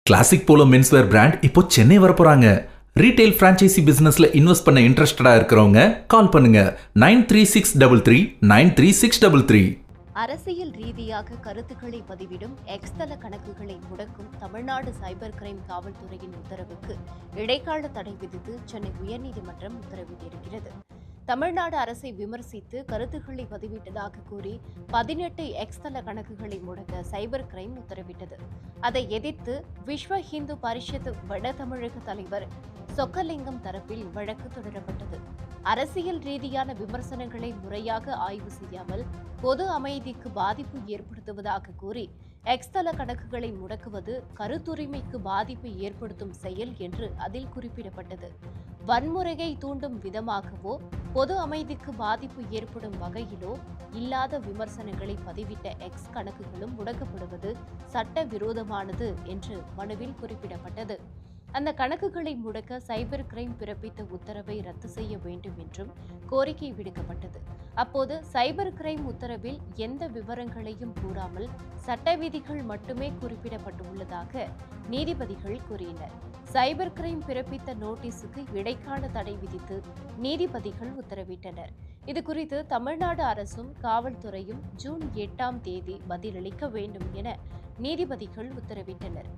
Classic polo menswear brand இப்போ Chennai வரப்போறாங்க. Retail franchisee பிசினஸ்ல invest பண்ண இன்ட்ரெஸ்டடா இருக்கிறவங்க கால் பண்ணுங்க 9363393633. அரசியல் ரீதியாக கருத்துக்களை பதிவிடும் எக்ஸ் தள கணக்குகளை முடக்கும் தமிழ்நாடு சைபர் கிரைம் காவல்துறையின் உத்தரவுக்கு இடைக்கால தடை விதித்து சென்னை உயர்நீதிமன்றம் உத்தரவிட்டிருக்கிறது. தமிழ்நாடு அரசை விமர்சித்து கருத்துக்களை பதிவிட்டதாக கூறி 18 எக்ஸ் தள கணக்குகளை முடக்க சைபர் கிரைம் உத்தரவிட்டது. அதை எதிர்த்து விஸ்வ ஹிந்து பரிஷத் வட தமிழக தலைவர் சொக்கலிங்கம் தரப்பில் வழக்கு தொடரப்பட்டது. அரசியல் ரீதியான விமர்சனங்களை முறையாக ஆய்வு செய்யாமல் பொது அமைதிக்கு பாதிப்பு ஏற்படுத்துவதாக கூறி எக்ஸ் தள கணக்குகளை முடக்குவது கருத்துரிமைக்கு பாதிப்பை ஏற்படுத்தும் செயல் என்று அதில் குறிப்பிடப்பட்டது. வன்முறையை தூண்டும் விதமாகவோ பொது அமைதிக்கு பாதிப்பு ஏற்படும் வகையிலோ இல்லாத விமர்சனங்களை பதிவிட்ட எக்ஸ் கணக்குகளும் முடக்கப்படுவது சட்டவிரோதமானது என்று மனுவில் குறிப்பிடப்பட்டது. அந்த கணக்குகளை முடக்க சைபர் கிரைம் பிறப்பித்த உத்தரவை ரத்து செய்ய வேண்டும் என்றும் கோரிக்கை விடுக்கப்பட்டது. அப்போது சைபர் கிரைம் உத்தரவில் எந்த விவரங்களையும் கூறாமல் சட்ட விதிகள் மட்டுமே குறிப்பிடப்பட்டுள்ளதாக நீதிபதிகள் கூறினர். சைபர் கிரைம் பிறப்பித்த நோட்டீஸுக்கு இடைக்கால தடை விதித்து நீதிபதிகள் உத்தரவிட்டனர். இதுகுறித்து தமிழ்நாடு அரசும் காவல்துறையும் ஜூன் 8ஆம் தேதி பதிலளிக்க வேண்டும் என நீதிபதிகள் உத்தரவிட்டனர்.